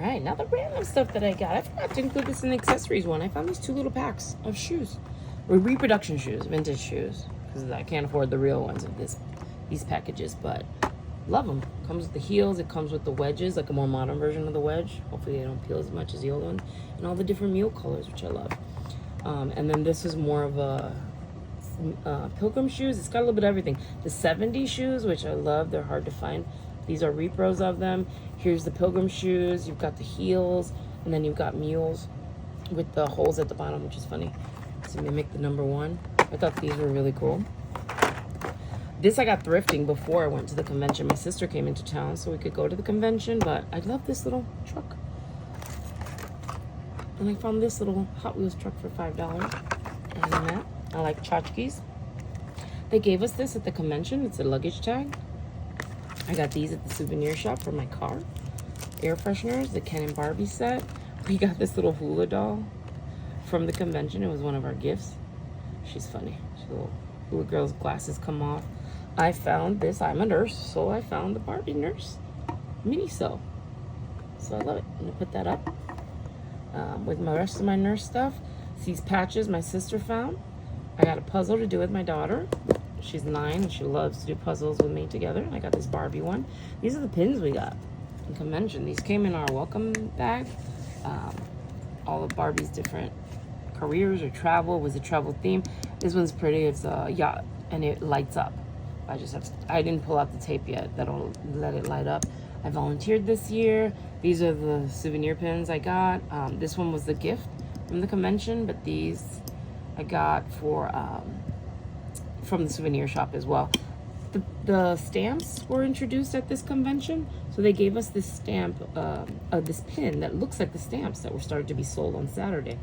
right, now the random stuff that I got. I forgot to include this in the accessories one. I found these 2 little packs of shoes. Reproduction shoes, vintage shoes. Because I can't afford the real ones of these packages, but love them. Comes with the heels, it comes with the wedges, like a more modern version of the wedge. Hopefully they don't peel as much as the old one. And all the different mule colors, which I love. And then this is more of a pilgrim shoes. It's got a little bit of everything. The 70s shoes, which I love, they're hard to find. These are repros of them. Here's the pilgrim shoes. You've got the heels, and then you've got mules with the holes at the bottom, which is funny to mimic the number 1. I thought these were really cool. This I got thrifting before I went to the convention. My sister came into town so we could go to the convention, but I love this little truck. And I found this little Hot Wheels truck for $5. And that, I like tchotchkes. They gave us this at the convention. It's a luggage tag. I got these at the souvenir shop for my car. Air fresheners, the Ken and Barbie set. We got this little hula doll from the convention. It was one of our gifts. She's funny. She's a little hula girl's glasses come off. I found this. I'm a nurse, so I found the Barbie nurse mini sew. So I love it. I'm gonna put that up with my rest of my nurse stuff. These patches my sister found. I got a puzzle to do with my daughter. She's 9 and she loves to do puzzles with me together. I got this Barbie one. These are the pins we got in convention. These came in our welcome bag. All of Barbie's different careers or travel was a travel theme. This one's pretty. It's a yacht and it lights up. I didn't pull out the tape yet. That'll let it light up. I volunteered this year. These are the souvenir pins I got. This one was the gift from the convention, but these I got for from the souvenir shop as well. The stamps were introduced at this convention, so they gave us this stamp, this pin that looks like the stamps that were started to be sold on Saturday.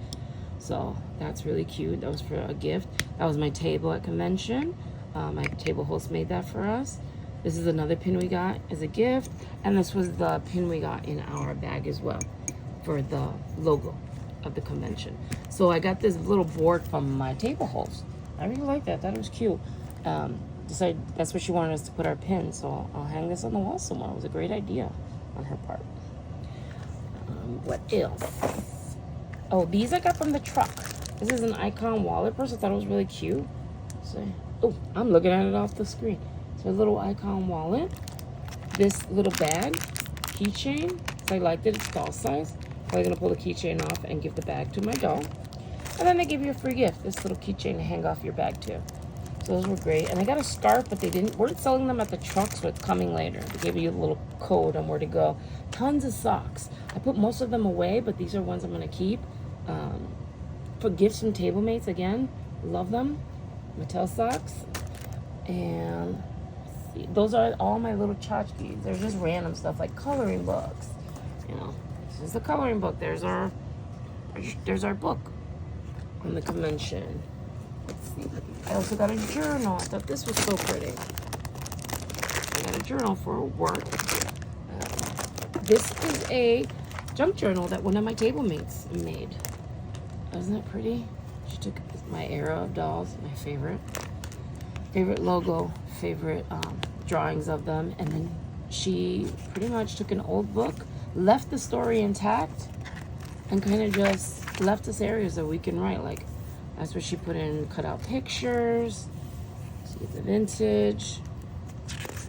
So that's really cute. That was for a gift. That was my table at convention. My table host made that for us. This is another pin we got as a gift, and this was the pin we got in our bag as well for the logo of the convention. So I got this little board from my table host. I really like that. Thought it was cute. Decided that's where she wanted us to put our pins, so I'll hang this on the wall somewhere. It was a great idea on her part. What else? Oh, these I got from the truck. This is an icon wallet purse. I thought it was really cute. So, oh, I'm looking at it off the screen. It's a little icon wallet. This little bag, keychain. So I liked it. It's doll size. Probably gonna pull the keychain off and give the bag to my doll. And then they give you a free gift, this little keychain to hang off your bag too. So those were great. And I got a scarf, but they weren't selling them at the truck, so it's coming later. They gave you a little code on where to go. Tons of socks. I put most of them away, but these are ones I'm gonna keep. For gifts from table mates, again, love them. Mattel socks. And let's see, those are all my little tchotchkes. They're just random stuff like coloring books. You know, this is the coloring book. There's our book from the convention. Let's see. I also got a journal. I thought this was so pretty. I got a journal for work. This is a junk journal that one of my table mates made. Isn't that pretty? She took my era of dolls, my favorite logo, favorite drawings of them, and then she pretty much took an old book, left the story intact, and kind of just left us areas that we can write. Like, that's where she put in cutout pictures. See the vintage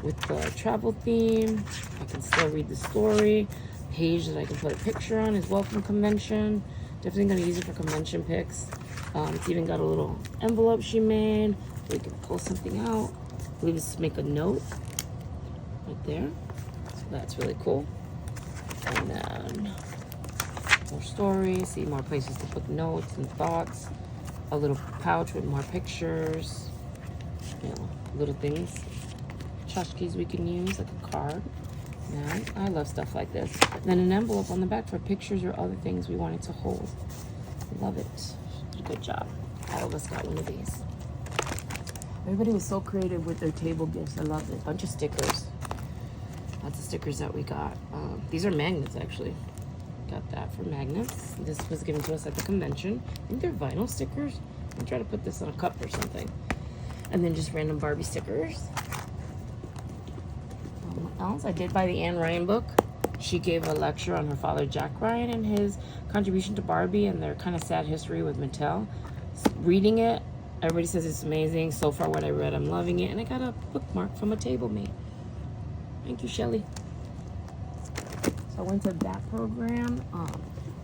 with the travel theme. I can still read the story. Page that I can put a picture on as well from convention. Definitely gonna use it for convention pics. It's even got a little envelope she made. So we can pull something out. I believe it's to make a note right there. So that's really cool. And then more stories. See more places to put notes and thoughts. A little pouch with more pictures. You know, little things. Tchotchkes we can use, like a card. Yeah, I love stuff like this. And then an envelope on the back for pictures or other things we wanted to hold. Love it. Good job. All of us got one of these. Everybody was so creative with their table gifts. I love it. A bunch of stickers. Lots of stickers that we got. These are magnets, actually. Got that for magnets. This was given to us at the convention. I think they're vinyl stickers. I'm trying to put this on a cup or something. And then just random Barbie stickers. What else? I did buy the Anne Ryan book. She gave a lecture on her father, Jack Ryan, and his contribution to Barbie and their kind of sad history with Mattel. Reading it, everybody says it's amazing. So far, what I read, I'm loving it. And I got a bookmark from a table mate. Thank you, Shelly. So I went to that program.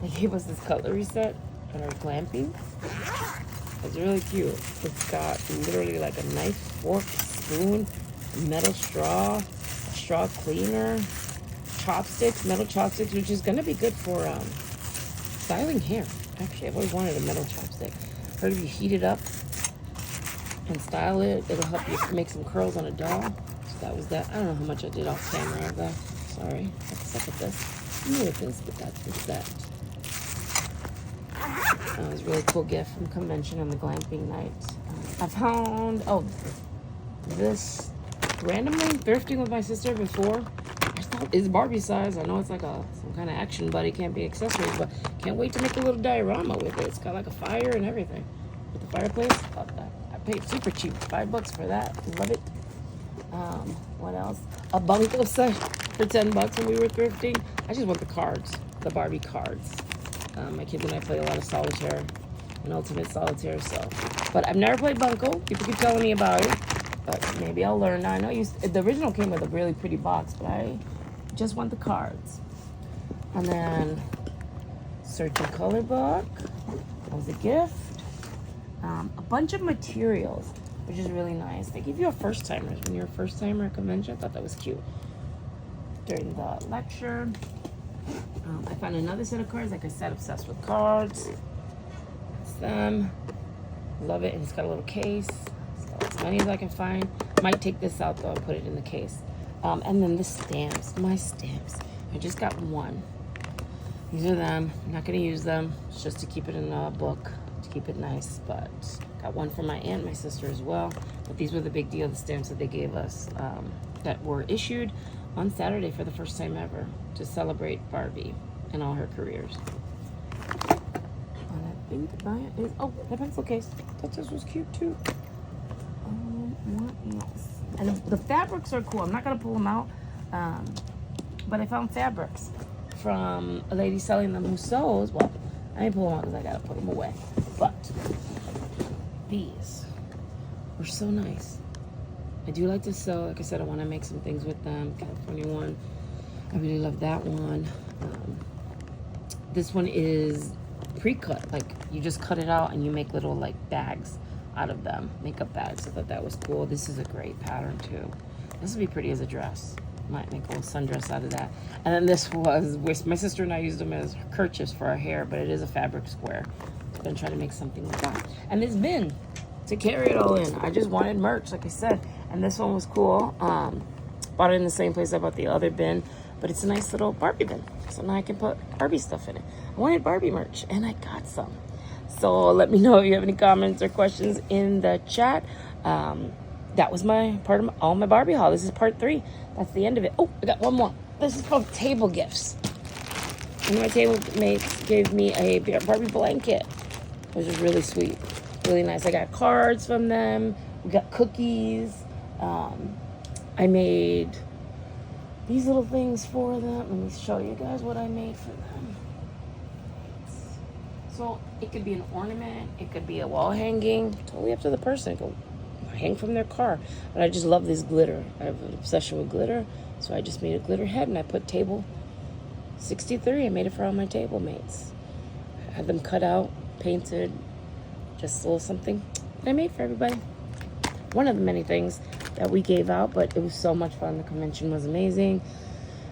They gave us this cutlery set at our glamping. It's really cute. It's got literally like a knife, fork, spoon, metal straw, a straw cleaner, chopsticks, metal chopsticks, which is gonna be good for styling hair. Actually, I've always wanted a metal chopstick. Heard if you heat it up and style it, it'll help you make some curls on a doll. So that was that. I don't know how much I did off camera though. Sorry. I have to suck at this. I'm with this, but that's that. It was a really cool gift from convention on the glamping night. I found, this randomly thrifting with my sister before. I thought it's Barbie size. I know it's like some kind of action buddy, can't be accessories, but can't wait to make a little diorama with it. It's got like a fire and everything. With the fireplace, thought that. I paid super cheap, $5 for that. Love it. What else? A bunko set for $10 when we were thrifting. I just want the cards, the Barbie cards. My kids and I play a lot of solitaire and ultimate solitaire, but I've never played bunko. People keep telling me about it, but maybe I'll learn. Now I know the original came with a really pretty box, but I just want the cards. And then search and color book. That was a gift. A bunch of materials, which is really nice. They give you a first timers when you're a first timer at convention. I thought that was cute. During the lecture, I found another set of cards. Like I said, obsessed with cards. It's them. Love it. And it's got a little case. So as many as I can find. Might take this out though and put it in the case. And then the stamps. My stamps. I just got one. These are them. I'm not going to use them. It's just to keep it in a book. To keep it nice. But got one for my aunt and my sister as well. But these were the big deal. The stamps that they gave us that were issued on Saturday for the first time ever to celebrate Barbie and all her careers. And I think that is, the pencil case. I thought this was cute too. What else? And the fabrics are cool. I'm not gonna pull them out, but I found fabrics from a lady selling them who sews. Well, I ain't pull them out because I gotta put them away. But these were so nice. I do like to sew. Like I said, I want to make some things with them. California one. I really love that one. This one is pre-cut. Like, you just cut it out and you make little, like, bags out of them. Makeup bags. I thought that was cool. This is a great pattern, too. This would be pretty as a dress. Might make a little sundress out of that. And then this was, my sister and I used them as kerchiefs for our hair, but it is a fabric square. I'm going to try to make something with that. And this bin to carry it all in. I just wanted merch, like I said. And this one was cool. Bought it in the same place I bought the other bin, but it's a nice little Barbie bin. So now I can put Barbie stuff in it. I wanted Barbie merch, and I got some. So let me know if you have any comments or questions in the chat. That was my part of all my Barbie haul. This is part 3. That's the end of it. Oh, I got one more. This is called table gifts. And my table mates gave me a Barbie blanket, which is really sweet. Really nice. I got cards from them. We got cookies. I made these little things for them. Let me show you guys what I made for them. So it could be an ornament. It could be a wall hanging. Totally up to the person. It could hang from their car. But I just love this glitter. I have an obsession with glitter. So I just made a glitter head and I put table 63. I made it for all my table mates. I had them cut out, painted, just a little something that I made for everybody. One of the many things that we gave out, but it was so much fun. The convention was amazing.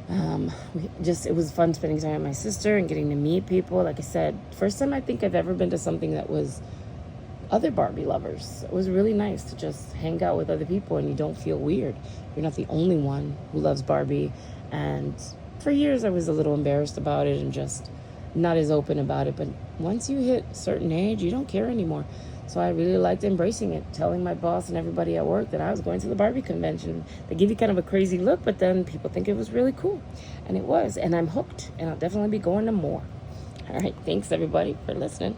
It was fun spending time with my sister and getting to meet people. Like I said, first time I think I've ever been to something that was other Barbie lovers. It was really nice to just hang out with other people and you don't feel weird. You're not the only one who loves Barbie. And for years I was a little embarrassed about it and just not as open about it. But once you hit a certain age, you don't care anymore. So I really liked embracing it, telling my boss and everybody at work that I was going to the Barbie convention. They give you kind of a crazy look, but then people think it was really cool. And it was. And I'm hooked. And I'll definitely be going to more. All right. Thanks, everybody, for listening.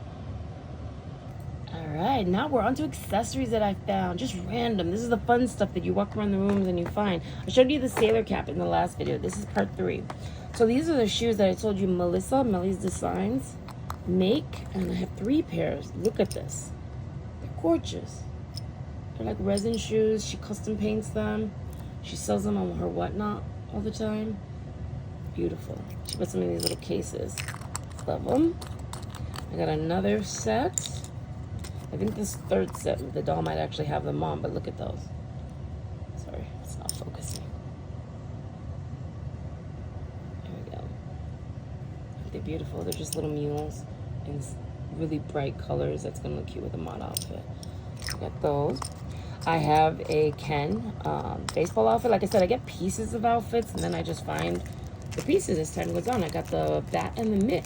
All right. Now we're on to accessories that I found. Just random. This is the fun stuff that you walk around the rooms and you find. I showed you the sailor cap in the last video. This is part 3. So these are the shoes that I told you Melly's Designs make, and I have 3 pairs. Look at this. They're gorgeous. They're like resin shoes. She custom paints them. She sells them on her Whatnot all the time. Beautiful. She puts them in these little cases. Love them. I got another set. I think this 3rd set, the doll might actually have them on, but look at those. Sorry, it's not focusing. There we go. They're beautiful. They're just little mules in really bright colors. That's going to look cute with a mod outfit. I got those. I have a Ken baseball outfit. Like I said, I get pieces of outfits, and then I just find the pieces as time goes on. I got the bat and the mitt.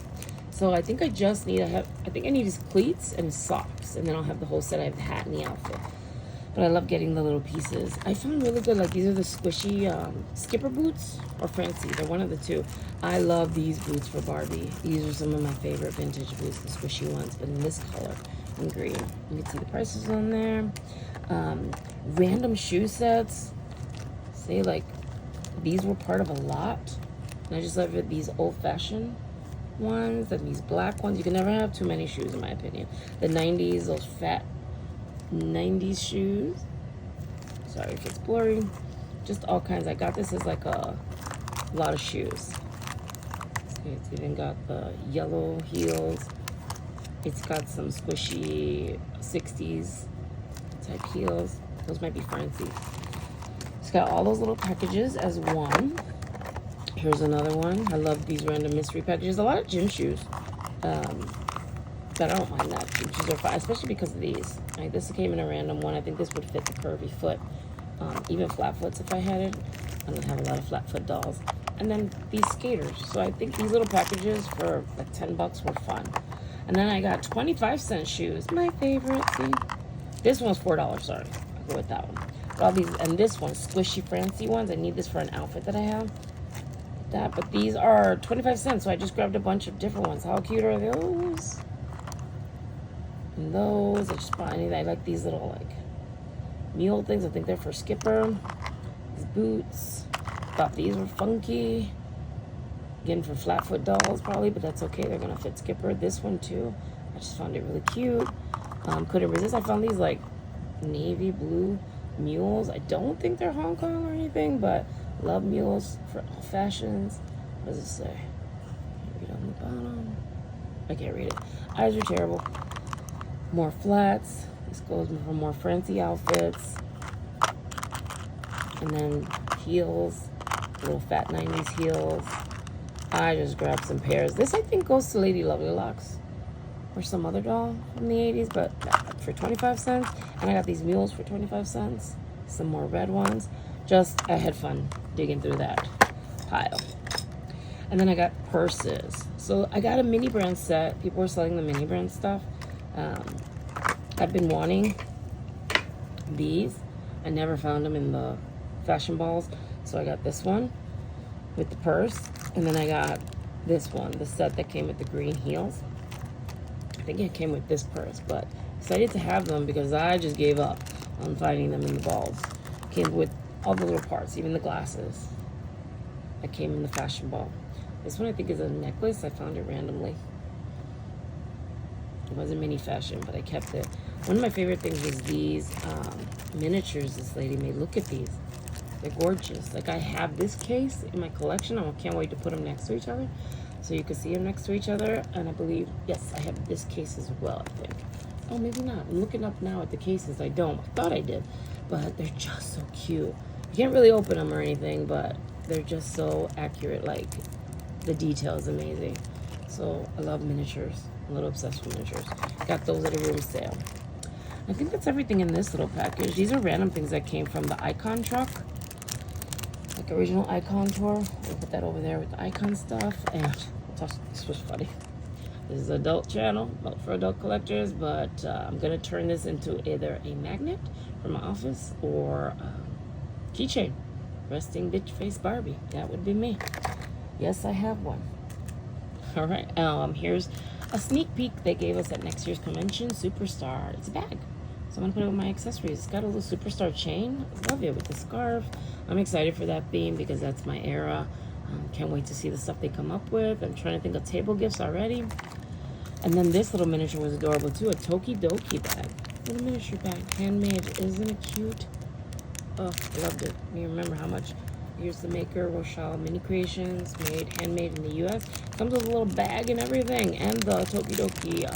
So I think I just need I think I need his cleats and socks, and then I'll have the whole set. I have the hat and the outfit. But I love getting the little pieces. I found really good, like these are the squishy skipper boots or fancy. They're one of the two. I love these boots for Barbie. These are some of my favorite vintage boots, the squishy ones, but in this color in green. You can see the prices on there. Random shoe sets. Say like these were part of a lot. And I just love it, these old-fashioned ones and these black ones. You can never have too many shoes in my opinion. The 90s, those fat 90s shoes. Sorry if it's blurry. Just all kinds. I got this as like a lot of shoes. It's even got the yellow heels. It's got some squishy 60s type heels. Those might be fancy. It's got all those little packages as one. Here's another one. I love these random mystery packages. A lot of gym shoes. But I don't mind that. Gym shoes are fine, especially because of these. Like, this came in a random one. I think this would fit the curvy foot. Even flat foots if I had it. I'm gonna have a lot of flat foot dolls. And then these skaters. So I think these little packages for like 10 bucks were fun. And then I got 25-cent shoes. My favorite. See? This one's $4, sorry. I'll go with that one. But all these, and this one, squishy fancy ones. I need this for an outfit that I have. That, but these are 25 cents, so I just grabbed a bunch of different ones. How cute are those? And those, I just bought anything. I like these little like mule things. I think they're for Skipper. These boots. Thought these were funky. Again, for flat foot dolls probably, but that's okay. They're gonna fit Skipper. This one too. I just found it really cute. Couldn't resist. I found these like navy blue mules. I don't think they're Hong Kong or anything, but love mules for all fashions. What does it say? Read on the bottom. I can't read it. Eyes are terrible. More flats. This goes for more fancy outfits. And then heels. Little fat 90s heels. I just grabbed some pairs. This I think goes to Lady Lovely Locks or some other doll from the 80s, but for 25 cents. And I got these mules for 25 cents. Some more red ones. Just, I had fun digging through that pile. And then I got purses. So I got a mini brand set. People were selling the mini brand stuff. I've been wanting these. I never found them in the fashion balls. So I got this one with the purse. And then I got this one, the set that came with the green heels. I think it came with this purse, but excited to have them because I just gave up on finding them in the balls. Came with all the little parts, even the glasses. I came in the fashion ball. This one I think is a necklace. I found it randomly. It wasn't mini fashion, but I kept it. One of my favorite things was these miniatures this lady made. Look at these. They're gorgeous. Like, I have this case in my collection. I can't wait to put them next to each other so you can see them next to each other. And I believe, yes, I have this case as well, I think. Oh, maybe not. I'm looking up now at the cases. I don't. I thought I did. But they're just so cute. You can't really open them or anything, but they're just so accurate. Like, the detail is amazing. So, I love miniatures. I'm a little obsessed with miniatures. Got those at a room sale. I think that's everything in this little package. These are random things that came from the Icon truck. Like original Icon tour. We'll put that over there with the Icon stuff. And this was funny. This is an adult channel, not for adult collectors, but I'm gonna turn this into either a magnet for my office or keychain. Resting bitch face Barbie. That would be me. Yes, I have one. All right. Here's a sneak peek they gave us at next year's convention. Superstar. It's a bag. So I'm gonna put it with my accessories. It's got a little Superstar chain. I love it with the scarf. I'm excited for that theme because that's my era. Can't wait to see the stuff they come up with. I'm trying to think of table gifts already. And then this little miniature was adorable too, a Tokidoki bag. Little miniature bag, handmade. Isn't it cute? Oh, I loved it. You remember how much? Here's the maker, Rochelle Mini Creations, handmade in the U.S. Comes with a little bag and everything, and the Tokidoki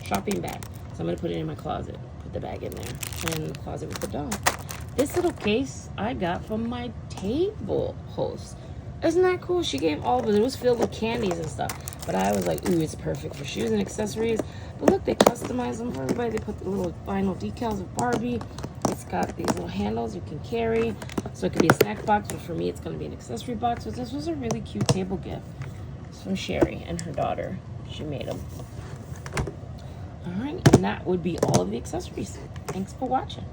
shopping bag. So I'm gonna put it in my closet. Put the bag in there, and the closet with the doll. This little case I got from my table host. Isn't that cool? She gave all of it. It was filled with candies and stuff. But I was like, ooh, it's perfect for shoes and accessories. But look, they customize them for everybody. They put the little vinyl decals of Barbie. It's got these little handles you can carry. So it could be a snack box, but for me, it's going to be an accessory box. So this was a really cute table gift. It's from Sherry and her daughter. She made them. All right, and that would be all of the accessories. Thanks for watching.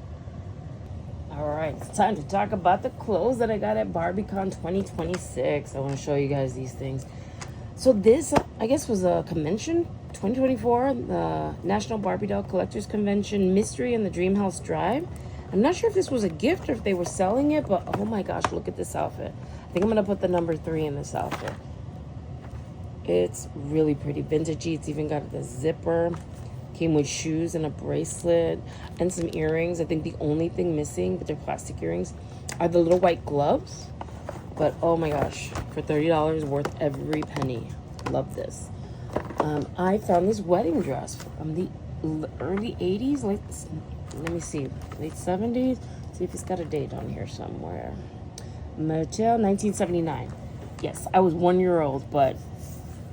All right, it's time to talk about the clothes that I got at BarbieCon 2026. I want to show you guys these things. So this, I guess, was a convention, 2024, the National Barbie Doll Collectors Convention, Mystery in the Dreamhouse Drive. I'm not sure if this was a gift or if they were selling it, but oh my gosh, look at this outfit. I think I'm going to put the number 3 in this outfit. It's really pretty, vintagey. It's even got the zipper. Came with shoes and a bracelet and some earrings. I think the only thing missing, but they're plastic earrings, are the little white gloves. But oh my gosh, for $30, worth every penny. Love this. I found this wedding dress from the early 80s, let me see, late 70s. See if it's got a date on here somewhere. Motel 1979. Yes, I was 1 year old, but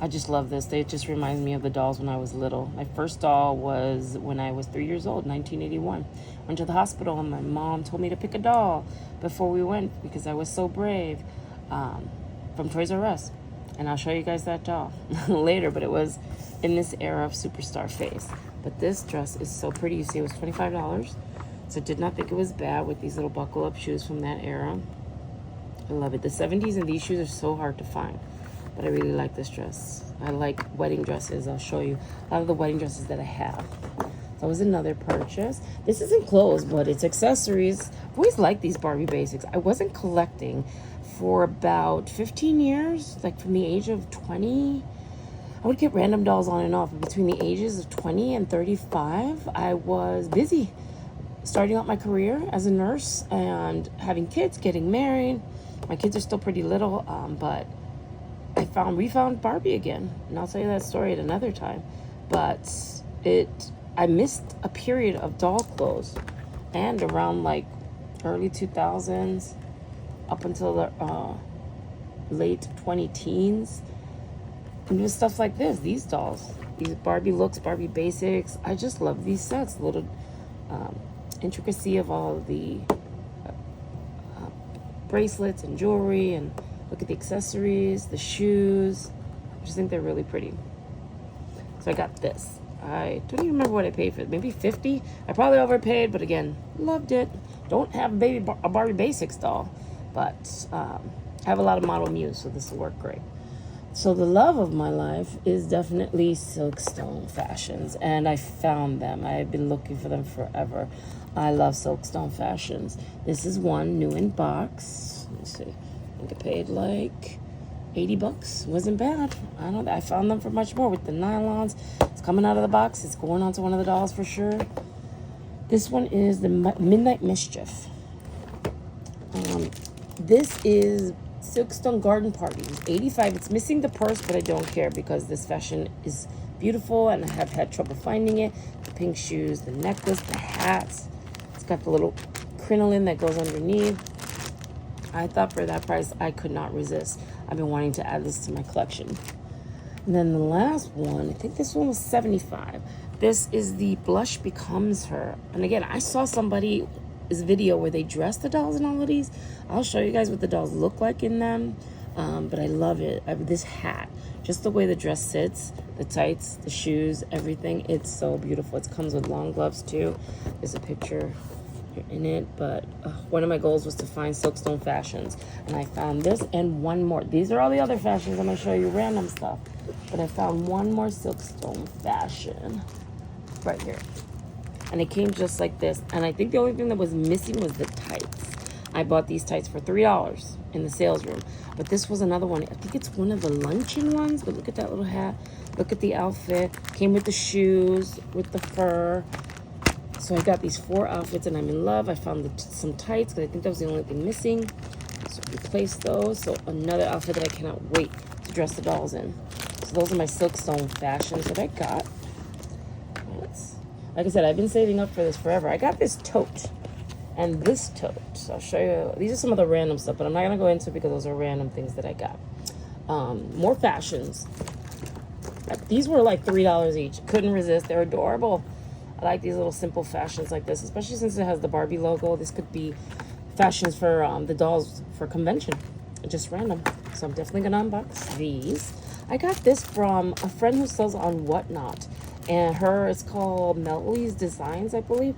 I just love this. They just remind me of the dolls when I was little. My first doll was when I was 3 years old, 1981. Went to the hospital and my mom told me to pick a doll before we went because I was so brave, from Toys R Us. And I'll show you guys that doll later, but it was in this era of superstar face. But this dress is so pretty. You see, it was $25. So did not think it was bad with these little buckle up shoes from that era. I love it. The 70s and these shoes are so hard to find. But I really like this dress. I like wedding dresses. I'll show you a lot of the wedding dresses that I have. That was another purchase. This isn't clothes, but it's accessories. I've always liked these Barbie basics. I wasn't collecting for about 15 years, like from the age of 20. I would get random dolls on and off. Between the ages of 20 and 35, I was busy starting out my career as a nurse and having kids, getting married. My kids are still pretty little, but we found Barbie again, and I'll tell you that story at another time. But I missed a period of doll clothes, and around like early 2000s up until the late 20-teens, and just stuff like this. These dolls, these Barbie looks, Barbie basics. I just love these sets. The little intricacy of all the bracelets and jewelry, and look at the accessories, the shoes. I just think they're really pretty. So I got this. I don't even remember what I paid for it. Maybe $50. I probably overpaid, but again, loved it. Don't have a Barbie Basics doll, but I have a lot of Model Muse, so this will work great. So the love of my life is definitely Silkstone fashions, and I found them. I've been looking for them forever. I love Silkstone fashions. This is one new in box. Let me see. I think I paid like $80. Wasn't bad. I found them for much more with the nylons. It's coming out of the box. It's going onto one of the dolls for sure. This one is the Midnight Mischief. This is Silkstone Garden Party. It's $85. It's missing the purse, but I don't care because this fashion is beautiful and I have had trouble finding it. The pink shoes, the necklace, the hats. It's got the little crinoline that goes underneath. I thought for that price, I could not resist. I've been wanting to add this to my collection. And then the last one, I think this one was $75. This is the Blush Becomes Her. And again, I saw somebody's video where they dress the dolls in all of these. I'll show you guys what the dolls look like in them. But I love it. This hat, just the way the dress sits, the tights, the shoes, everything. It's so beautiful. It comes with long gloves too. There's a picture in it, but one of my goals was to find Silkstone fashions, and I found this and one more. These are all the other fashions. I'm gonna show you random stuff, but I found one more Silkstone fashion right here, and it came just like this. And I think the only thing that was missing was the tights. I bought these tights for $3 in the sales room. But this was another one. I think it's one of the luncheon ones. But look at that little hat. Look at the outfit. Came with the shoes, with the fur. So I got these 4 outfits and I'm in love. I found some tights because I think that was the only thing missing. So I replaced those. So another outfit that I cannot wait to dress the dolls in. So those are my Silkstone fashions that I got. Like I said, I've been saving up for this forever. I got this tote and this tote. So I'll show you. These are some of the random stuff, but I'm not going to go into it because those are random things that I got. More fashions. These were like $3 each. Couldn't resist. They're adorable. I like these little simple fashions like this, especially since it has the Barbie logo. This could be fashions for the dolls for convention. Just random. So I'm definitely going to unbox these. I got this from a friend who sells on Whatnot. And it's called Melly's Designs, I believe.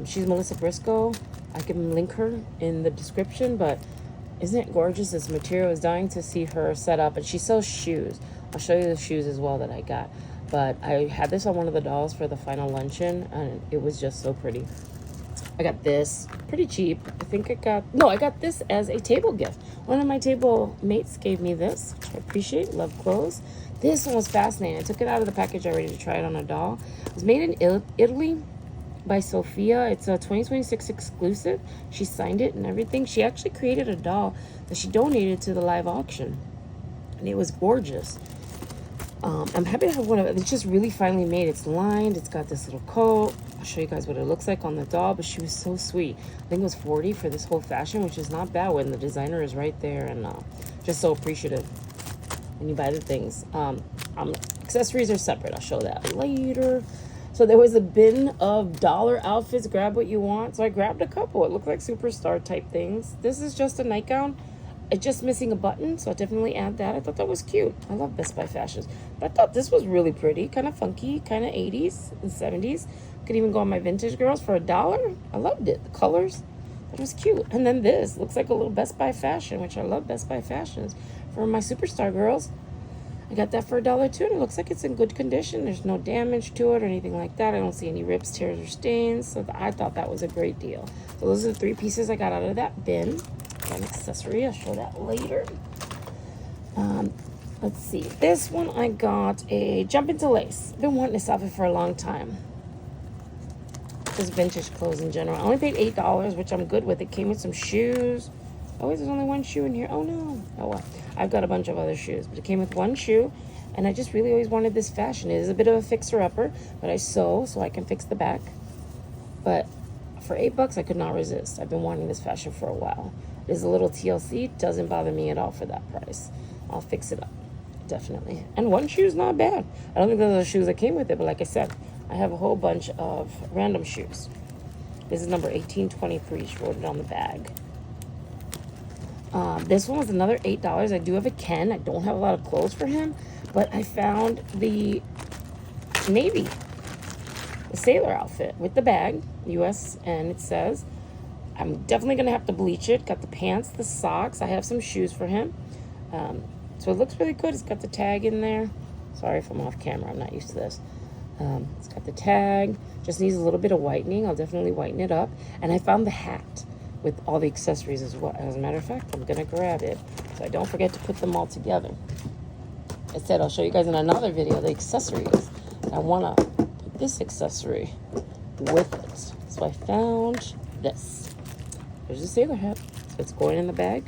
She's Melissa Briscoe. I can link her in the description, but isn't it gorgeous? This material is dying to see her set up. And she sells shoes. I'll show you the shoes as well that I got. But I had this on one of the dolls for the final luncheon, and it was just so pretty. I got this pretty cheap. I got this as a table gift. One of my table mates gave me this, which I appreciate. Love clothes. This one was fascinating. I took it out of the package already to try it on a doll. It was made in Italy by Sophia. It's a 2026 exclusive. She signed it and everything. She actually created a doll that she donated to the live auction. And it was gorgeous. I'm happy to have one of it. It's just really finely made. It's lined. It's got this little coat. I'll show you guys what it looks like on the doll, but she was so sweet. I think it was $40 for this whole fashion, which is not bad when the designer is right there, and just so appreciative when you buy the things. Accessories are separate. I'll show that later. So there was a bin of dollar outfits. Grab what you want. So I grabbed a couple. It looked like superstar type things. This is just a nightgown. It's just missing a button, so I'll definitely add that. I thought that was cute. I love Best Buy fashions. But I thought this was really pretty. Kind of funky. Kind of 80s and 70s. Could even go on my vintage girls for $1. I loved it. The colors. It was cute. And then this looks like a little Best Buy fashion, which I love Best Buy fashions. For my superstar girls, I got that for $1 too, and it looks like it's in good condition. There's no damage to it or anything like that. I don't see any rips, tears, or stains, so I thought that was a great deal. So those are the 3 pieces I got out of that bin. An accessory, I'll show that later. Let's see. This one I got a jump into lace. Been wanting this outfit for a long time. Just vintage clothes in general. I only paid $8, which I'm good with. It came with some shoes. Oh, there's only one shoe in here. Oh no. Oh well. I've got a bunch of other shoes, but it came with one shoe, and I just really always wanted this fashion. It is a bit of a fixer-upper, but I sew so I can fix the back. But for $8, I could not resist. I've been wanting this fashion for a while. It is a little TLC. Doesn't bother me at all for that price. I'll fix it up, definitely. And one shoe's not bad. I don't think those are the shoes that came with it, but like I said, I have a whole bunch of random shoes. This is number 1823. She wrote it on the bag. This one was another $8. I do have a Ken. I don't have a lot of clothes for him, but I found the navy, the sailor outfit with the bag, US, and it says, I'm definitely going to have to bleach it. Got the pants, the socks. I have some shoes for him. So it looks really good. It's got the tag in there. Sorry if I'm off camera. I'm not used to this. It's got the tag. Just needs a little bit of whitening. I'll definitely whiten it up. And I found the hat with all the accessories as well. As a matter of fact, I'm going to grab it so I don't forget to put them all together. I said I'll show you guys in another video the accessories. I want to put this accessory with it. So I found this. There's a sailor hat. So it's going in the bag.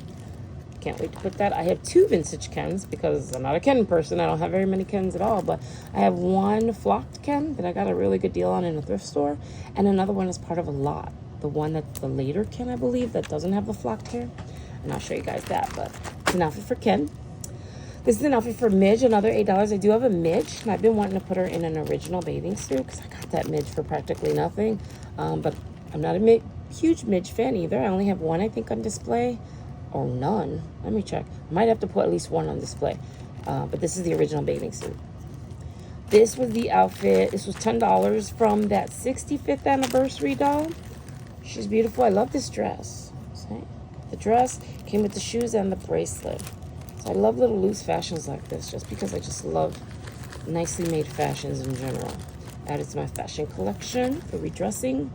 Can't wait to put that. I have 2 vintage Kens because I'm not a Ken person. I don't have very many Kens at all, but I have one flocked Ken that I got a really good deal on in a thrift store, and another one is part of a lot. The one that's the later Ken, I believe, that doesn't have the flocked hair. And I'll show you guys that, but it's an outfit for Ken. This is an outfit for Midge, another $8. I do have a Midge, and I've been wanting to put her in an original bathing suit because I got that Midge for practically nothing. But I'm not a huge Midge fan either. I only have one, I think, on display, or none. Let me check. I might have to put at least one on display. But this is the original bathing suit. This was the outfit. This was $10 from that 65th anniversary doll. She's beautiful. I love this dress. See? The dress came with the shoes and the bracelet. So I love little loose fashions like this just because I just love nicely made fashions in general. Added to my fashion collection for redressing.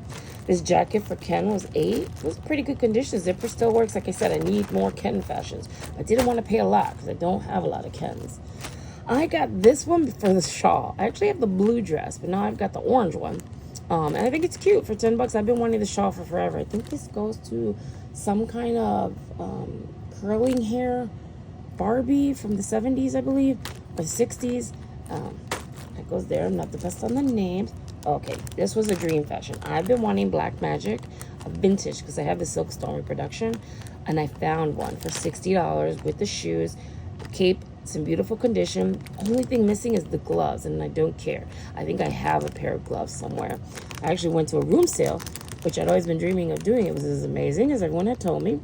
This jacket for Ken was $8. It was pretty good condition. Zipper still works. Like I said, I need more Ken fashions. I didn't want to pay a lot because I don't have a lot of Kens. I got this one for the shawl. I actually have the blue dress, but now I've got the orange one. And I think it's cute for $10. I've been wanting the shawl for forever. I think this goes to some kind of curling hair Barbie from the 70s, I believe, or the 60s. That goes there. I'm not the best on the names. Okay, this was a dream fashion. I've been wanting Black Magic, a vintage, because I have the Silkstone reproduction, and I found one for $60 with the shoes, cape. It's in beautiful condition. Only thing missing is the gloves, and I don't care. I think I have a pair of gloves somewhere. I actually went to a room sale, which I'd always been dreaming of doing. It was as amazing as everyone had told me.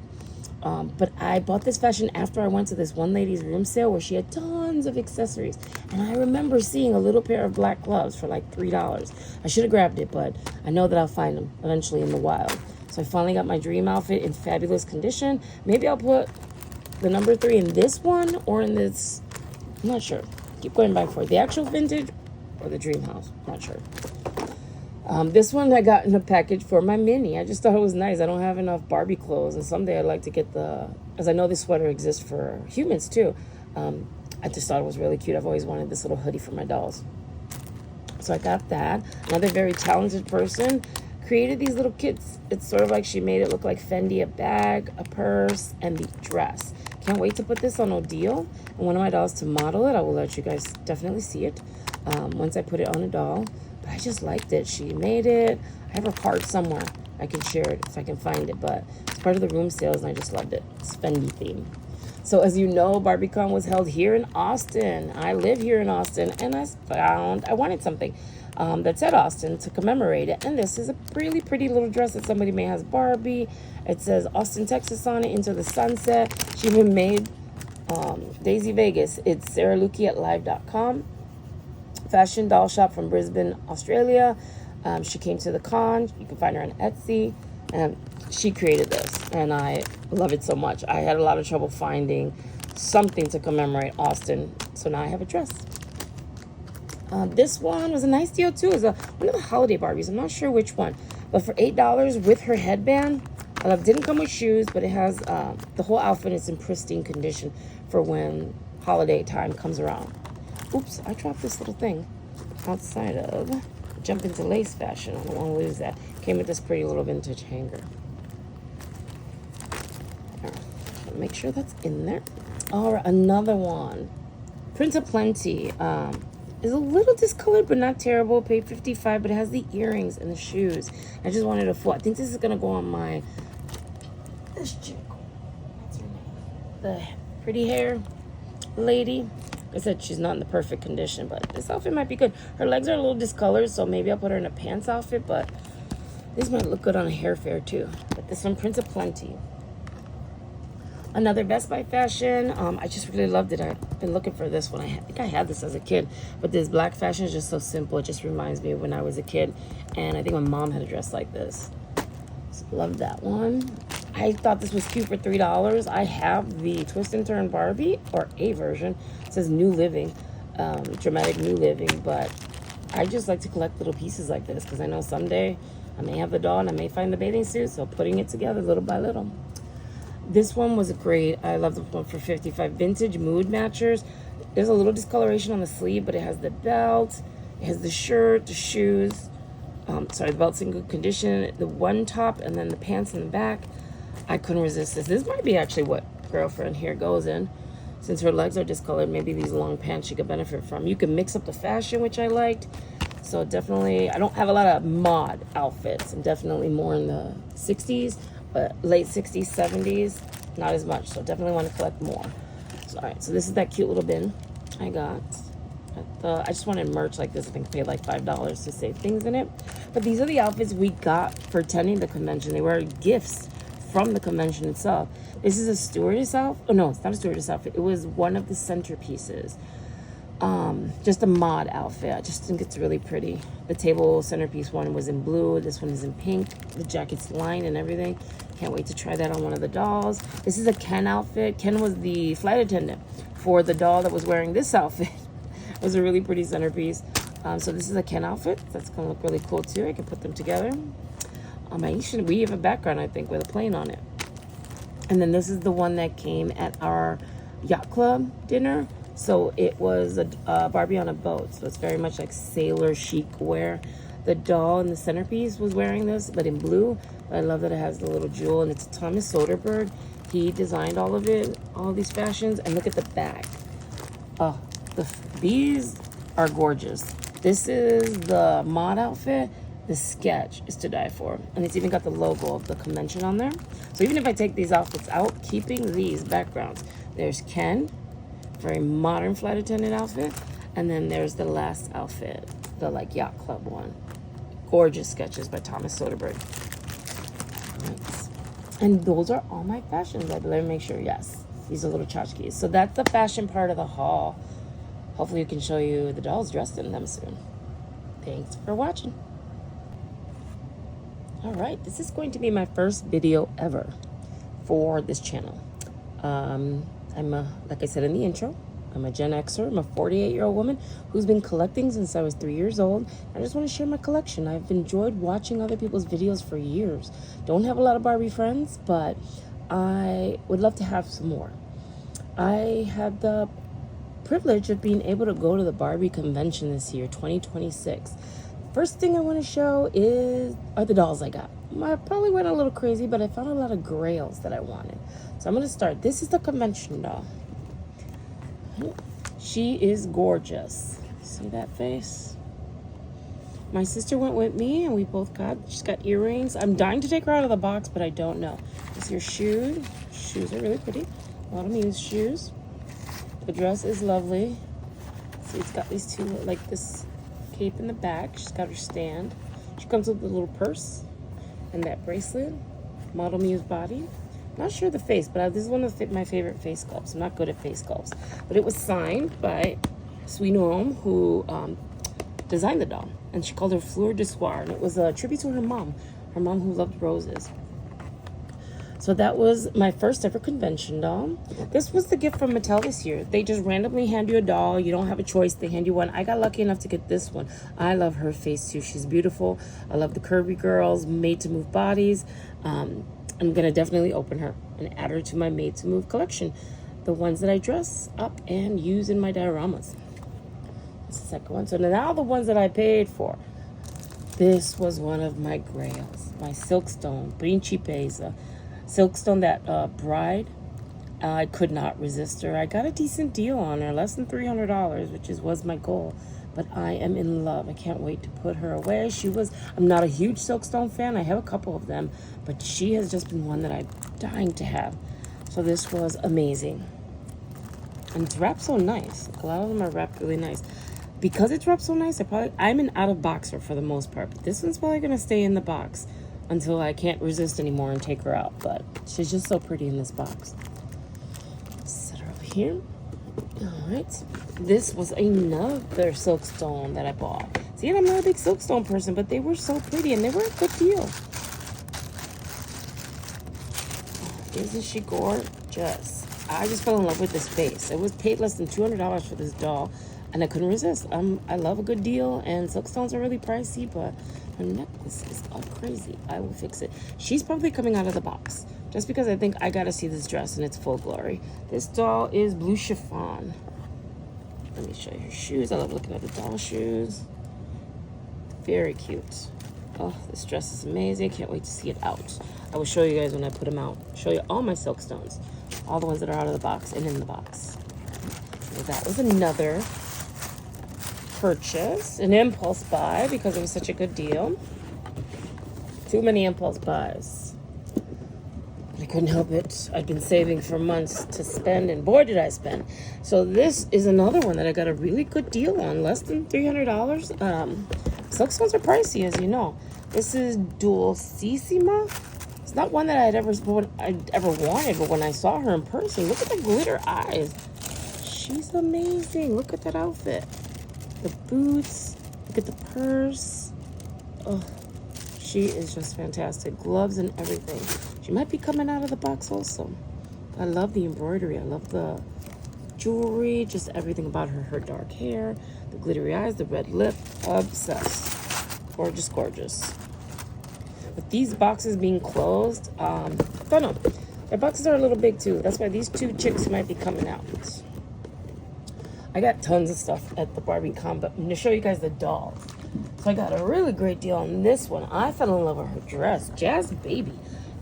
But I bought this fashion after I went to this one lady's room sale where she had tons of accessories. And I remember seeing a little pair of black gloves for like $3. I should have grabbed it, but I know that I'll find them eventually in the wild. So I finally got my dream outfit in fabulous condition. Maybe I'll put the number 3 in this one or in this. I'm not sure. Keep going back for the actual vintage or the dream house. Not sure. This one I got in a package for my mini. I just thought it was nice. I don't have enough Barbie clothes, and someday I'd like to get as I know this sweater exists for humans too. I just thought it was really cute. I've always wanted this little hoodie for my dolls. So I got that. Another very talented person created these little kits. It's sort of like she made it look like Fendi, a bag, a purse, and the dress. Can't wait to put this on Odile and one of my dolls to model it. I will let you guys definitely see it once I put it on a doll. But I just liked it. She made it. I have her card somewhere. I can share it if I can find it. But it's part of the room sales, and I just loved it. It's Fendi theme. So as you know, BarbieCon was held here in Austin. I live here in Austin, and I wanted something that said Austin to commemorate it. And this is a really pretty little dress that somebody made. Has Barbie. It says Austin, Texas on it, Into the Sunset. She even made Daisy Vegas. It's Sarah Lukey at live.com. Fashion doll shop from Brisbane, Australia. She came to the con. You can find her on Etsy. And she created this, and I love it so much. I had a lot of trouble finding something to commemorate Austin, so now I have a dress. This one was a nice deal too. It's one of the holiday Barbies. I'm not sure which one, but for $8 with her headband. I love. Didn't come with shoes, but it has the whole outfit is in pristine condition for when holiday time comes around. Oops, I dropped this little thing outside of Jump Into Lace fashion. I don't want to lose that. Came with this pretty little vintage hanger. All right, make sure that's in there. All right, another one. Prince of Plenty. Is a little discolored, but not terrible. Paid $55, but it has the earrings and the shoes. I just wanted a full. I think this is gonna go on my. This chick. What's her name? The pretty hair lady. I said she's not in the perfect condition, but this outfit might be good. Her legs are a little discolored, so maybe I'll put her in a pants outfit, but this might look good on a hair fair too. But this one, Prince of Plenty. Another Best Buy fashion. I just really loved it. I've been looking for this one. I think I had this as a kid, but this black fashion is just so simple. It just reminds me of when I was a kid, and I think my mom had a dress like this. So love that one. I thought this was cute for $3. I have the Twist and Turn Barbie, or a version. It says New Living, dramatic New Living, but I just like to collect little pieces like this because I know someday I may have the doll and I may find the bathing suit, so putting it together little by little. This one was great. I love the one for $55. Vintage mood matchers. There's a little discoloration on the sleeve, but it has the belt, it has the shirt, the shoes. The belt's in good condition. The one top and then the pants in the back. I couldn't resist this. This might be actually what girlfriend here goes in. Since her legs are discolored, maybe these long pants she could benefit from. You can mix up the fashion, which I liked. So definitely, I don't have a lot of mod outfits. I'm definitely more in the 60s, but late 60s, 70s, not as much. So definitely want to collect more. So, all right, so this is that cute little bin I got. I just wanted merch like this. I think I paid like $5 to save things in it. But these are the outfits we got for attending the convention. They were gifts from the convention itself. This is a stewardess outfit. Oh no, it's not a stewardess outfit. It was one of the centerpieces. Just a mod outfit. I just think it's really pretty. The table centerpiece one was in blue. This one is in pink. The jacket's lined and everything. Can't wait to try that on one of the dolls. This is a Ken outfit. Ken was the flight attendant for the doll that was wearing this outfit. It was a really pretty centerpiece. So this is a Ken outfit. That's gonna look really cool too. I can put them together. We have a background, I think, with a plane on it. And then this is the one that came at our yacht club dinner. So it was a Barbie on a boat. So it's very much like sailor chic wear. The doll in the centerpiece was wearing this, but in blue. But I love that it has the little jewel, and it's Thomas Soderbergh. He designed all of it, all these fashions. And look at the back. Oh, these are gorgeous. This is the mod outfit. The sketch is to die for. And it's even got the logo of the convention on there. So even if I take these outfits out, keeping these backgrounds. There's Ken, very modern flight attendant outfit. And then there's the last outfit, the like yacht club one. Gorgeous sketches by Thomas Soderbergh. Nice. And those are all my fashions. Let me make sure, yes. These are little tchotchkes. So that's the fashion part of the haul. Hopefully we can show you the dolls dressed in them soon. Thanks for watching. All right, this is going to be my first video ever for this channel. Like I said in the intro, I'm a Gen Xer. I'm a 48-year-old woman who's been collecting since I was 3 years old. I just want to share my collection. I've enjoyed watching other people's videos for years. Don't have a lot of Barbie friends, but I would love to have some more. I had the privilege of being able to go to the Barbie convention this year, 2026. First thing I want to show are the dolls I got. I probably went a little crazy, but I found a lot of grails that I wanted. So I'm going to start. This is the convention doll. She is gorgeous. See that face? My sister went with me, and we both she's got earrings. I'm dying to take her out of the box, but I don't know. This is your shoes. Shoes are really pretty. A lot of Muse shoes. The dress is lovely. See, it's got these two, like this cape in the back. She's got her stand. She comes with a little purse and that bracelet. Model Muse body. Not sure the face, but this is one of my favorite face sculpts. I'm not good at face sculpts. But it was signed by Sweet Home, who designed the doll. And she called her Fleur de Soir. And it was a tribute to her mom who loved roses. So that was my first ever convention doll. This was the gift from Mattel this year. They just randomly hand you a doll. You don't have a choice. They hand you one. I got lucky enough to get this one. I love her face too. She's beautiful. I love the curvy girls, made to move bodies. I'm going to definitely open her and add her to my made to move collection. The ones that I dress up and use in my dioramas. That's the second one. So now the ones that I paid for. This was one of my grails. My Silkstone, Principessa. Silkstone, that bride, I could not resist her. I got a decent deal on her, less than $300, which was my goal. But I am in love. I can't wait to put her away. I'm not a huge Silkstone fan. I have a couple of them, but she has just been one that I'm dying to have. So this was amazing. And it's wrapped so nice. A lot of them are wrapped really nice. Because it's wrapped so nice, I'm an out-of-boxer for the most part. But this one's probably going to stay in the box until I can't resist anymore and take her out. But she's just so pretty in this box. Set her over here. All right. This was another Silkstone that I bought. See, I'm not a big Silkstone person, but they were so pretty and they were a good deal. Isn't she gorgeous? I just fell in love with this face. It was paid less than $200 for this doll, and I couldn't resist. I love a good deal, and Silkstones are really pricey, but her necklace is all crazy. I will fix it. She's probably coming out of the box, just because I think I gotta see this dress in its full glory. This doll is blue chiffon. Let me show you her shoes. I love looking at the doll shoes. Very cute. Oh, this dress is amazing. Can't wait to see it out. I will show you guys when I put them out. Show you all my Silkstones. All the ones that are out of the box and in the box. So that was another purchase. An impulse buy because it was such a good deal. Too many impulse buys. I couldn't help it. I'd been saving for months to spend, and boy did I spend. So this is another one that I got a really good deal on. Less than $300. Silkstones are pricey, as you know. This is Dulcissima. It's not one that I'd ever wanted, but when I saw her in person, look at the glitter eyes. She's amazing. Look at that outfit. The boots. Look at the purse. Oh, she is just fantastic. Gloves and everything. She might be coming out of the box also. I love the embroidery. I love the jewelry. Just everything about her. Her dark hair, the glittery eyes, the red lip. Obsessed. Gorgeous, gorgeous. With these boxes being closed, don't know. Their boxes are a little big too. That's why these two chicks might be coming out. I got tons of stuff at the Barbie con, but I'm going to show you guys the dolls. So I got a really great deal on this one. I fell in love with her dress. Jazz Baby.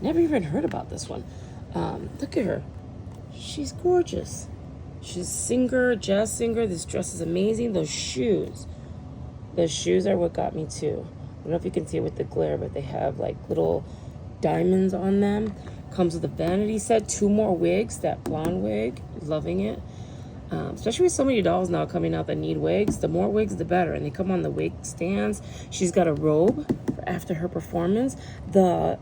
Never even heard about this one. Look at her. She's gorgeous. She's a singer, jazz singer. This dress is amazing. Those shoes. Those shoes are what got me too. I don't know if you can see it with the glare, but they have like little diamonds on them. Comes with a vanity set. 2 more wigs. That blonde wig. Loving it. Especially with so many dolls now coming out that need wigs. The more wigs, the better. And they come on the wig stands. She's got a robe for after her performance. The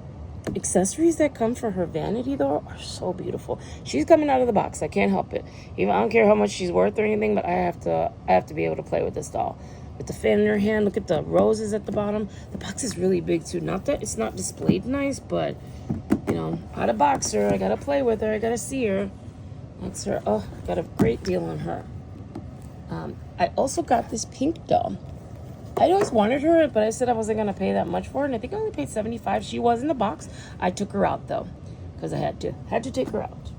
accessories that come for her vanity, though, are so beautiful. She's coming out of the box. I can't help it. Even I don't care how much she's worth or anything, but I have to be able to play with this doll. With the fan in her hand, look at the roses at the bottom. The box is really big, too. Not that it's not displayed nice, but, you know, out of box her. I got to play with her. I got to see her. That's her. Oh, got a great deal on her. I also got this pink doll. I always wanted her, but I said I wasn't going to pay that much for her. And I think I only paid $75. She was in the box. I took her out, though, because I had to take her out.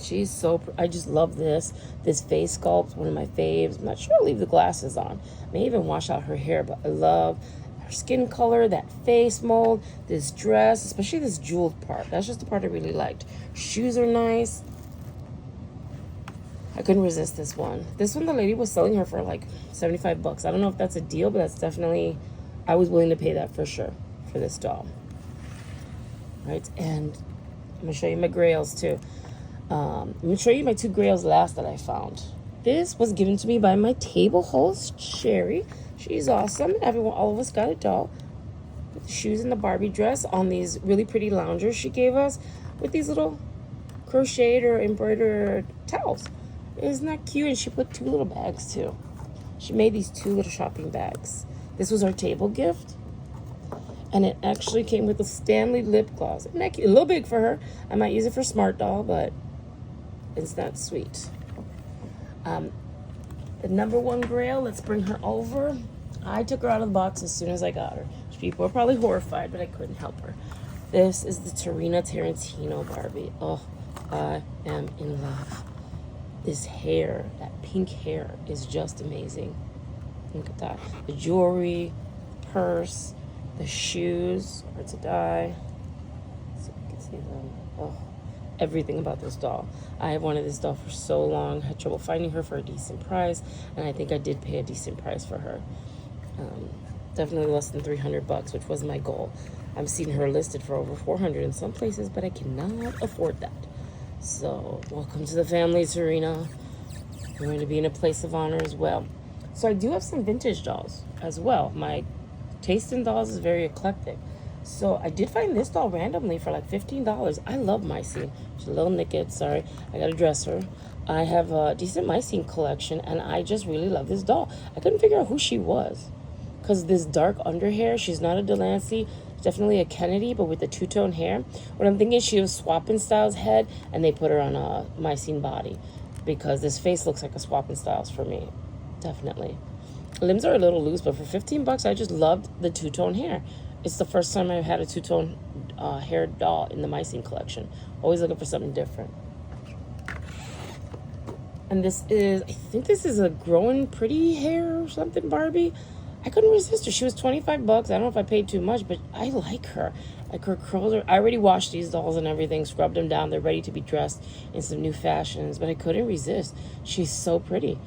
She's so... I just love this. This face sculpt, one of my faves. I'm not sure I'll leave the glasses on. I may even wash out her hair, but I love her skin color, that face mold, this dress, especially this jeweled part. That's just the part I really liked. Shoes are nice. I couldn't resist this one. This one, the lady was selling her for like $75. I don't know if that's a deal, but that's definitely... I was willing to pay that for sure for this doll. Right, and I'm going to show you my grails too. I'm going to show you my 2 grails last that I found. This was given to me by my table host, Sherry. She's awesome. All of us got a doll with the shoes and the Barbie dress on these really pretty loungers she gave us with these little crocheted or embroidered towels. Isn't that cute? And she put 2 little bags too. She made these 2 little shopping bags. This was our table gift. And it actually came with a Stanley lip gloss. A little big for her. I might use it for Smart Doll, but it's not sweet. The number 1 grail, let's bring her over. I took her out of the box as soon as I got her. People are probably horrified, but I couldn't help her. This is the Tarina Tarantino Barbie. Oh, I am in love. This hair, that pink hair, is just amazing. Look at that. The jewelry, the purse, the shoes are to die. So you can see them. Oh, everything about this doll. I have wanted this doll for so long. Had trouble finding her for a decent price, and I think I did pay a decent price for her. Definitely less than $300, which was my goal. I'm seeing her listed for over $400 in some places, but I cannot afford that. So, welcome to the family, Serena. You're going to be in a place of honor as well. So, I do have some vintage dolls as well. My taste in dolls is very eclectic. So, I did find this doll randomly for like $15. I love Mycene. She's a little naked. Sorry, I got to dress her. I have a decent Mycene collection, and I just really love this doll. I couldn't figure out who she was. Because this dark under hair, she's not a Delancey, definitely a Kennedy, but with the 2-tone hair. What I'm thinking, she was Swapping Styles head, and they put her on a Mycene body. Because this face looks like a Swapping Styles for me. Definitely. Limbs are a little loose, but for $15, I just loved the 2-tone hair. It's the first time I've had a 2-tone hair doll in the Mycene collection. Always looking for something different. And this is, I think this is a Growing Pretty Hair or something Barbie. I couldn't resist her. She was $25. I don't know if I paid too much, but I like her. Like her curls are... I already washed these dolls and everything, scrubbed them down. They're ready to be dressed in some new fashions, but I couldn't resist. She's so pretty.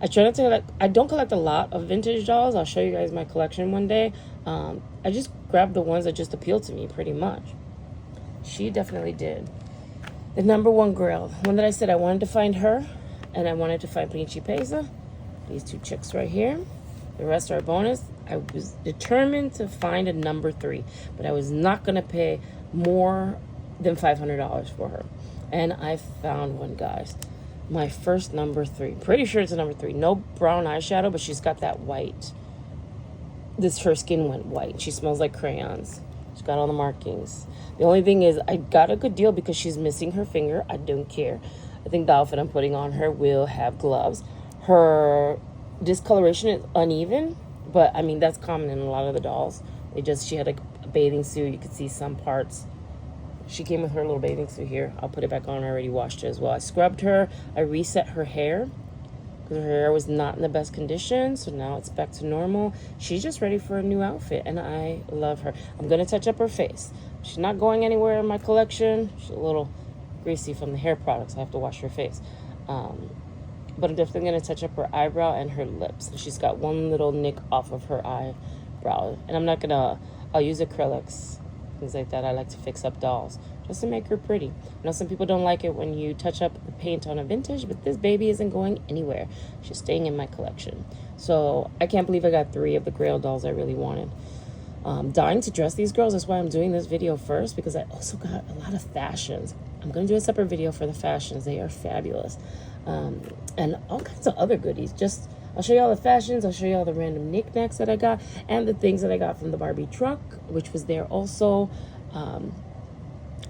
I try not to collect... I don't collect a lot of vintage dolls. I'll show you guys my collection one day. I just grabbed the ones that just appeal to me pretty much. She definitely did. The number 1 grail. One that I said I wanted to find her, and I wanted to find Principessa. Pesa. These 2 chicks right here. The rest are a bonus. I was determined to find a number 3, but I was not going to pay more than $500 for her. And I found one, guys. My first number 3. Pretty sure it's a number 3. No brown eyeshadow, but she's got that white. Her skin went white. She smells like crayons. She's got all the markings. The only thing is, I got a good deal because she's missing her finger. I don't care. I think the outfit I'm putting on her will have gloves. Her discoloration is uneven, but I mean that's common in a lot of the dolls. She had a bathing suit. You can see some parts. She came with her little bathing suit here. I'll put it back on. I already washed it as well. I scrubbed her. I reset her hair because her hair was not in the best condition. So now it's back to normal. She's just ready for a new outfit, and I love her. I'm going to touch up her face. She's not going anywhere in my collection. She's a little greasy from the hair products. I have to wash her face. But I'm definitely going to touch up her eyebrow and her lips. And she's got one little nick off of her eyebrow. And I'm not going to, I'll use acrylics, things like that. I like to fix up dolls just to make her pretty. I know some people don't like it when you touch up the paint on a vintage, but this baby isn't going anywhere. She's staying in my collection. So I can't believe I got 3 of the Grail dolls I really wanted. Dying to dress these girls. That's why I'm doing this video first, because I also got a lot of fashions. I'm going to do a separate video for the fashions. They are fabulous. And all kinds of other goodies. Just, I'll show you all the fashions. I'll show you all the random knickknacks that I got and the things that I got from the Barbie truck, which was there also.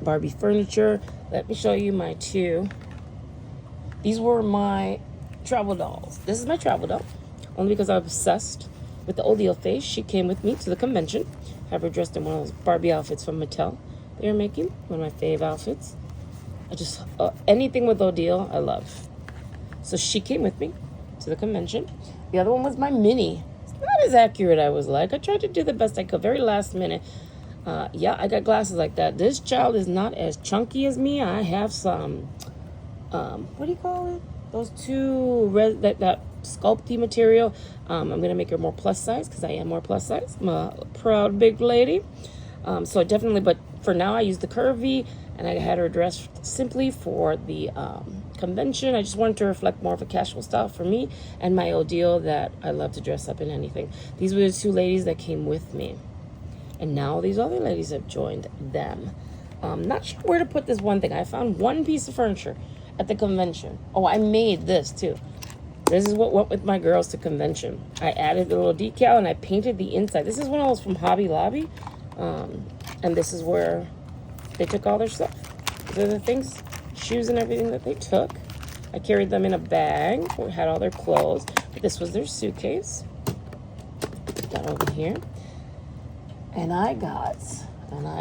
Barbie furniture. Let me show you my 2. These were my travel dolls. This is my travel doll, only because I'm obsessed with the Odile face. She came with me to the convention. Have her dressed in one of those Barbie outfits from Mattel they're making. One of my fave outfits. I just, anything with Odile, I love. So she came with me to the convention. The other one was my mini. It's not as accurate I was like. I tried to do the best I could. Very last minute. Yeah, I got glasses like that. This child is not as chunky as me. I have some, what do you call it? Those 2, that sculpty material. I'm going to make her more plus size because I am more plus size. I'm a proud big lady. So definitely, but for now I use the curvy, and I had her dressed simply for the convention. I just wanted to reflect more of a casual style for me and my Odile that I love to dress up in anything. These were the 2 ladies that came with me. And now these other ladies have joined them. Not sure where to put this one thing. I found one piece of furniture at the convention. Oh, I made this too. This is what went with my girls to convention. I added a little decal and I painted the inside. This is one of those from Hobby Lobby. And this is where they took all their stuff. These are the things, shoes and everything that they took. I carried them in a bag. We had all their clothes. But this was their suitcase. Put that over here. And I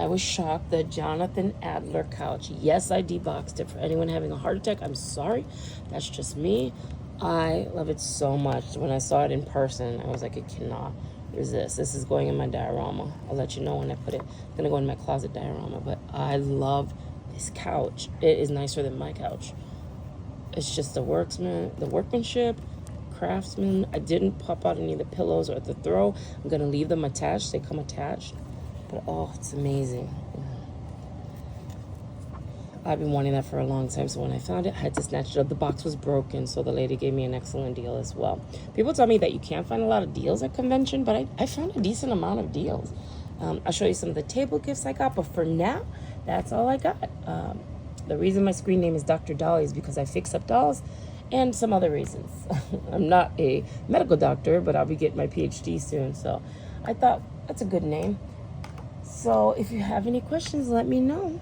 was shocked, the Jonathan Adler couch. Yes, I deboxed it. For anyone having a heart attack, I'm sorry. That's just me. I love it so much. When I saw it in person, I was like, I cannot resist. This is going in my diorama. I'll let you know when I put it. It's going to go in my closet diorama. But I love this couch. It is nicer than my couch. It's just the workmanship, craftsman. I didn't pop out any of the pillows or the throw. I'm going to leave them attached. They come attached. But oh, it's amazing. I've been wanting that for a long time, so when I found it, I had to snatch it up. The box was broken, so the lady gave me an excellent deal as well. People tell me that you can't find a lot of deals at convention, but I found a decent amount of deals. I'll show you some of the table gifts I got, but for now, that's all I got. The reason my screen name is Dr. Dolly is because I fix up dolls and some other reasons. I'm not a medical doctor, but I'll be getting my PhD soon, so I thought that's a good name. So if you have any questions, let me know.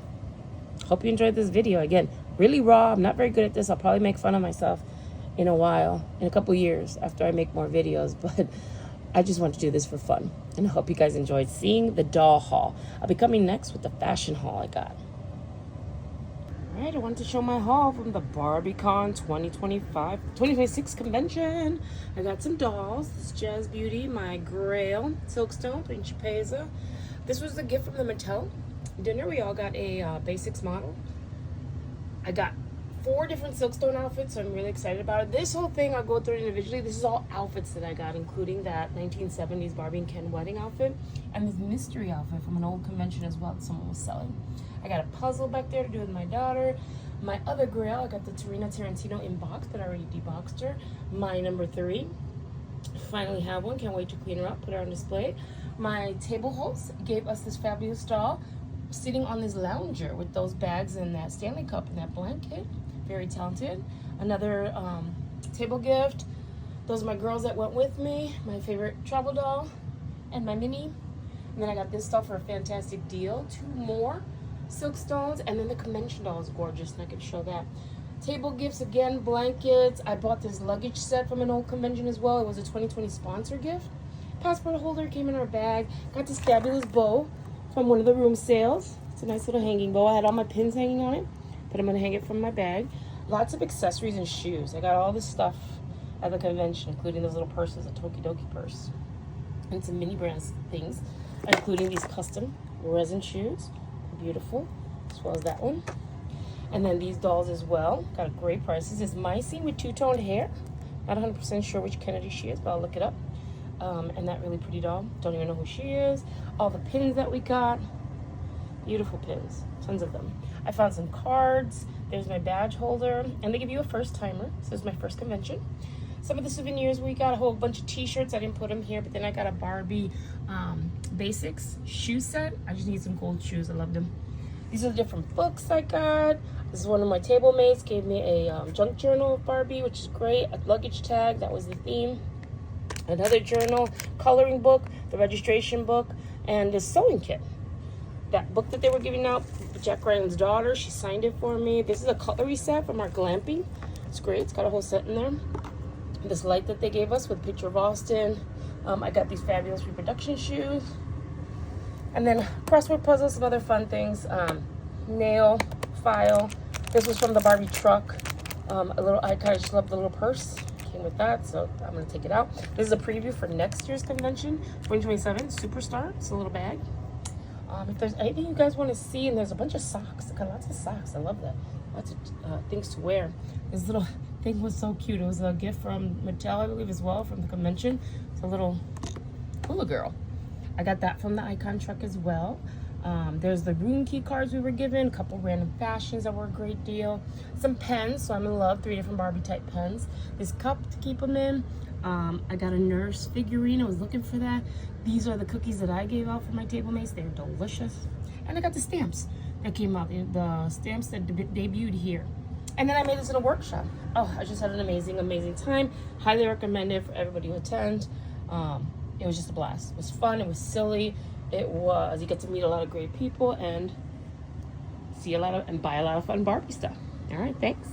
Hope you enjoyed this video. Again, really raw. I'm not very good at this. I'll probably make fun of myself in a couple years after I make more videos, but I just want to do this for fun. And I hope you guys enjoyed seeing the doll haul. I'll be coming next with the fashion haul I got. All right, I wanted to show my haul from the BarbieCon 2026 convention. I got some dolls. This Jazz Beauty, my Grail Silkstone, Principessa. This was the gift from the Mattel dinner. We all got a basics model. I got 4 different Silkstone outfits, so I'm really excited about it. This whole thing I'll go through individually. This is all outfits that I got, including that 1970s Barbie and Ken wedding outfit and this mystery outfit from an old convention as well that someone was selling. I got a puzzle back there to do with my daughter. My other Grail, I got the Tarina Tarantino in box, but I already deboxed her. My number 3. Finally have one. Can't wait to clean her up, put her on display. My table host gave us this fabulous doll sitting on this lounger with those bags and that Stanley Cup and that blanket. Very talented. Another table gift. Those are my girls that went with me. My favorite travel doll and my mini. And then I got this stuff for a fantastic deal. 2 more Silkstones. And then the convention doll is gorgeous, and I can show that. Table gifts again, blankets. I bought this luggage set from an old convention as well. It was a 2020 sponsor gift. Passport holder came in our bag. Got this fabulous bow from one of the room sales. It's a nice little hanging bowl. I had all my pins hanging on it, but I'm going to hang it from my bag. Lots of accessories and shoes. I got all this stuff at the convention, including those little purses, a Tokidoki purse, and some mini brands things, including these custom resin shoes. Beautiful, as well as that one. And then these dolls as well. Got great prices. It's Micey with two-toned hair. Not 100% sure which Kennedy she is, but I'll look it up. And that really pretty doll. Don't even know who she is. All the pins that we got. Beautiful pins. Tons of them. I found some cards. There's my badge holder. And they give you a first timer. So this is my first convention. Some of the souvenirs we got. A whole bunch of t-shirts. I didn't put them here. But then I got a Barbie Basics shoe set. I just need some gold shoes. I love them. These are the different books I got. This is one of my table mates. Gave me a junk journal of Barbie, which is great. A luggage tag. That was the theme. Another journal, coloring book, the registration book, and this sewing kit. That book that they were giving out, Jack Ryan's daughter, she signed it for me. This is a cutlery set from our glamping. It's great. It's got a whole set in there. This light that they gave us with a picture of Austin. I got these fabulous reproduction shoes. And then crossword puzzles, some other fun things. Nail file. This was from the Barbie truck. A little icon. I just love the little purse. Came with that, so I'm going to take it out. This is a preview for next year's convention, 2027, Superstar. It's a little bag. If there's anything you guys want to see, and there's a bunch of socks. I got lots of socks. I love that. Lots of things to wear. This little thing was so cute. It was a gift from Mattel, I believe, as well, from the convention. It's a little hula girl. I got that from the Icon truck as well. There's the room key cards we were given, a couple random fashions that were a great deal. Some pens, so I'm in love, 3 different Barbie type pens. This cup to keep them in. I got a nurse figurine, I was looking for that. These are the cookies that I gave out for my table mates. They're delicious. And I got the stamps that came out, the stamps that debuted here. And then I made this in a workshop. Oh, I just had an amazing, amazing time. Highly recommend it for everybody to attend. It was just a blast. It was fun, it was silly. You get to meet a lot of great people and see a lot of, and buy a lot of fun Barbie stuff. All right, thanks.